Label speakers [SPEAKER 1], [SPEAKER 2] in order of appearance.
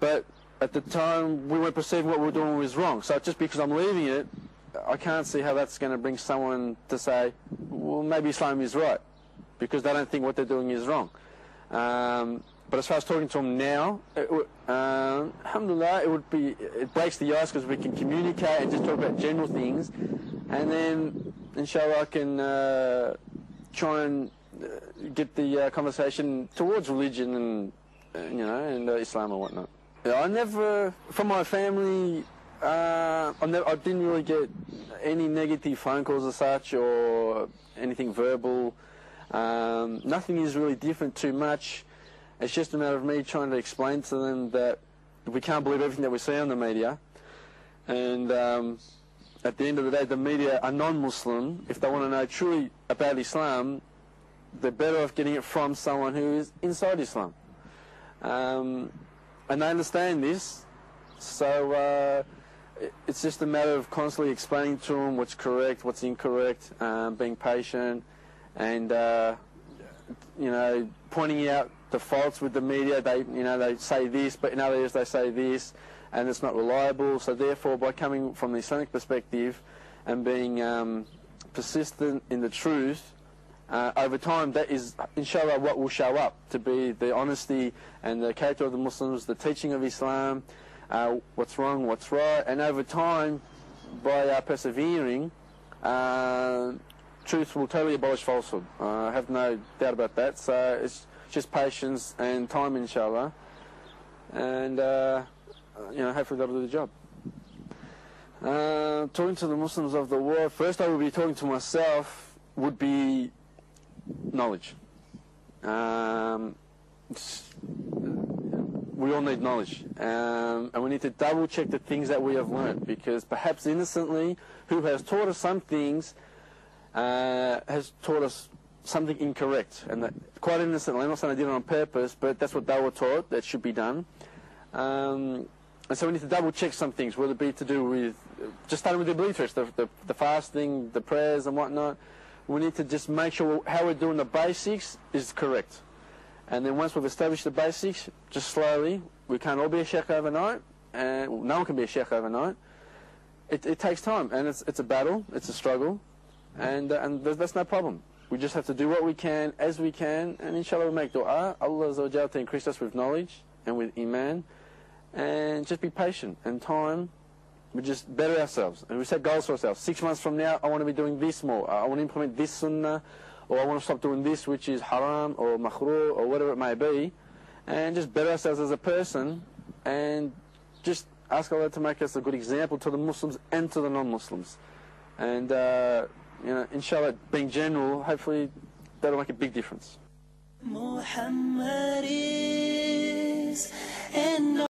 [SPEAKER 1] but at the time we weren't perceiving what we were doing was wrong. So just because I'm leaving it, I can't see how that's going to bring someone to say, well, maybe Islam is right, because they don't think what they're doing is wrong. But as far as talking to them now, alhamdulillah, it breaks the ice because we can communicate and just talk about general things, and then inshallah I can try and get the conversation towards religion and Islam and whatnot. I never, from my family, I didn't really get any negative phone calls as such or anything verbal. Nothing is really different too much. It's just a matter of me trying to explain to them that we can't believe everything that we see on the media. And at the end of the day, the media are non-Muslim. If they want to know truly about Islam, they're better off getting it from someone who is inside Islam. And they understand this, so it's just a matter of constantly explaining to them what's correct, what's incorrect, being patient, and pointing out the faults with the media. They say this, but in other areas they say this, and it's not reliable. So therefore, by coming from the Islamic perspective and being persistent in the truth, over time, that is, inshallah, what will show up to be the honesty and the character of the Muslims, the teaching of Islam, what's wrong, what's right, and over time, by persevering, truth will totally abolish falsehood. I have no doubt about that. So it's just patience and time, inshallah, and hopefully that'll do the job. Talking to the Muslims of the world, first I would be talking to myself would be knowledge. We all need knowledge, and we need to double check the things that we have learned, because perhaps innocently, who has taught us some things has taught us something incorrect, and that quite innocently. I'm not saying I did it on purpose, but that's what they were taught, that should be done. And so we need to double check some things, whether it be to do with, just starting with the belief first, the fasting, the prayers and whatnot. We need to just make sure how we're doing the basics is correct. And then once we've established the basics, just slowly, we can't all be a sheikh overnight, and no one can be a sheikh overnight. It takes time, and it's a battle, it's a struggle, and that's no problem. We just have to do what we can, as we can, and inshallah we'll make dua, Allah Azza wa Jalla to increase us with knowledge and with iman, and just be patient, and time, we just better ourselves, and we set goals for ourselves. 6 months from now, I want to be doing this more, I want to implement this sunnah, or I want to stop doing this which is haram, or makruh, or whatever it may be, and just better ourselves as a person, and just ask Allah to make us a good example to the Muslims and to the non-Muslims. And inshallah, being general, hopefully that'll make a big difference.